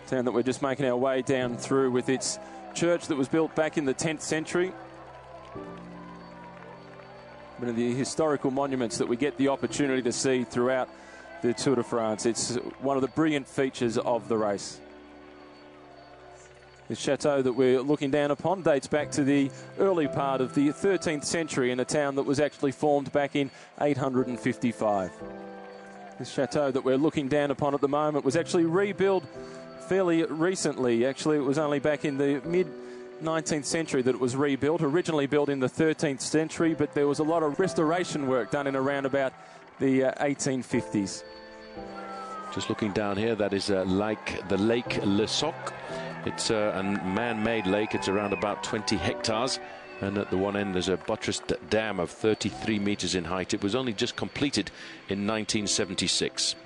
Town that we're just making our way down through, with its church that was built back in the 10th century. One of the historical monuments that we get the opportunity to see throughout the Tour de France. It's one of the brilliant features of the race. The chateau that we're looking down upon dates back to the early part of the 13th century in a town that was actually formed back in 855. This chateau that we're looking down upon at the moment was actually rebuilt fairly recently. Actually, it was only back in the mid-19th century that it was rebuilt, originally built in the 13th century, but there was a lot of restoration work done in around about the 1850s. Just looking down here, that is like the Lake Le Soc. It's a man-made lake. It's around about 20 hectares. And at the one end, there's a buttressed dam of 33 meters in height. It was only just completed in 1976.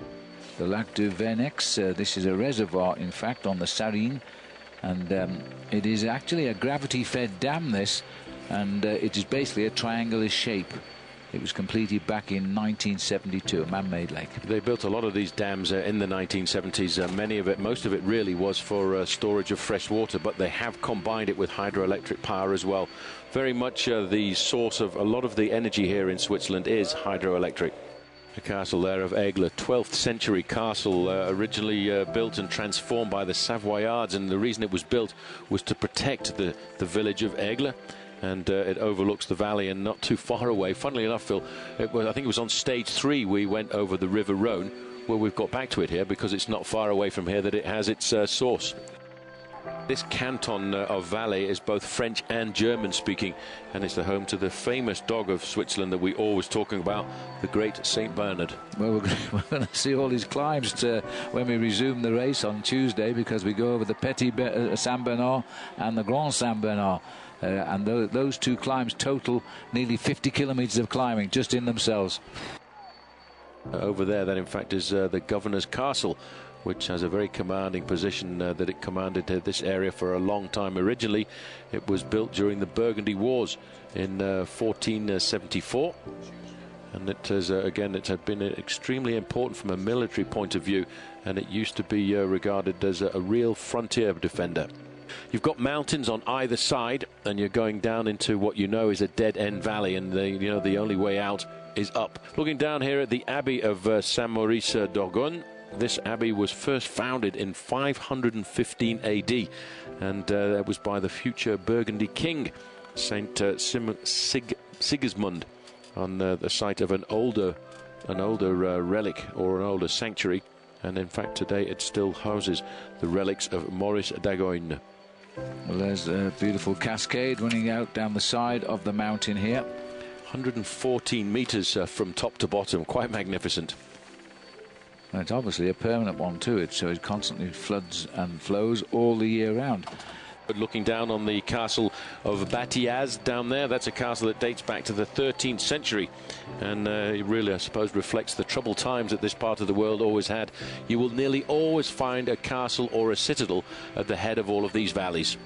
The Lac de Venex, this is a reservoir, in fact, on the Sarine. And it is actually a gravity-fed dam, this. And it is basically a triangular shape. It was completed back in 1972, a man-made lake. They built a lot of these dams in the 1970s. Most of it really was for storage of fresh water, but they have combined it with hydroelectric power as well. Very much the source of a lot of the energy here in Switzerland is hydroelectric. The castle there of Aigle, 12th century castle, originally built and transformed by the Savoyards, and the reason it was built was to protect the village of Aigle. And it overlooks the valley and not too far away. Funnily enough, Phil, I think it was on stage 3 we went over the River Rhone. Well, we've got back to it here because it's not far away from here that it has its source. This canton of Valais is both French and German speaking, and it's the home to the famous dog of Switzerland that we always talking about, the great St. Bernard. Well, we're going to see all these climbs when we resume the race on Tuesday, because we go over the Petit Saint Bernard and the Grand Saint Bernard. And those two climbs total nearly 50 kilometres of climbing just in themselves. Over there, that in fact is the Governor's Castle, which has a very commanding position that it commanded this area for a long time. Originally, it was built during the Burgundy Wars in 1474. And it has, again, it had been extremely important from a military point of view, and it used to be regarded as a real frontier defender. You've got mountains on either side, and you're going down into what you know is a dead-end valley, and the only way out is up. Looking down here at the Abbey of Saint-Maurice d'Orgon. This abbey was first founded in 515 AD, and that was by the future Burgundy king, Saint Sigismund, on the site of an older relic or an older sanctuary. And in fact, today it still houses the relics of Maurice d'Agogne. Well, there's a beautiful cascade running out down the side of the mountain here. 114 meters from top to bottom, quite magnificent. And it's obviously a permanent one too, so it constantly floods and flows all the year round. But looking down on the castle of Batiaz down there, that's a castle that dates back to the 13th century, and it really, I suppose, reflects the troubled times that this part of the world always had. You will nearly always find a castle or a citadel at the head of all of these valleys.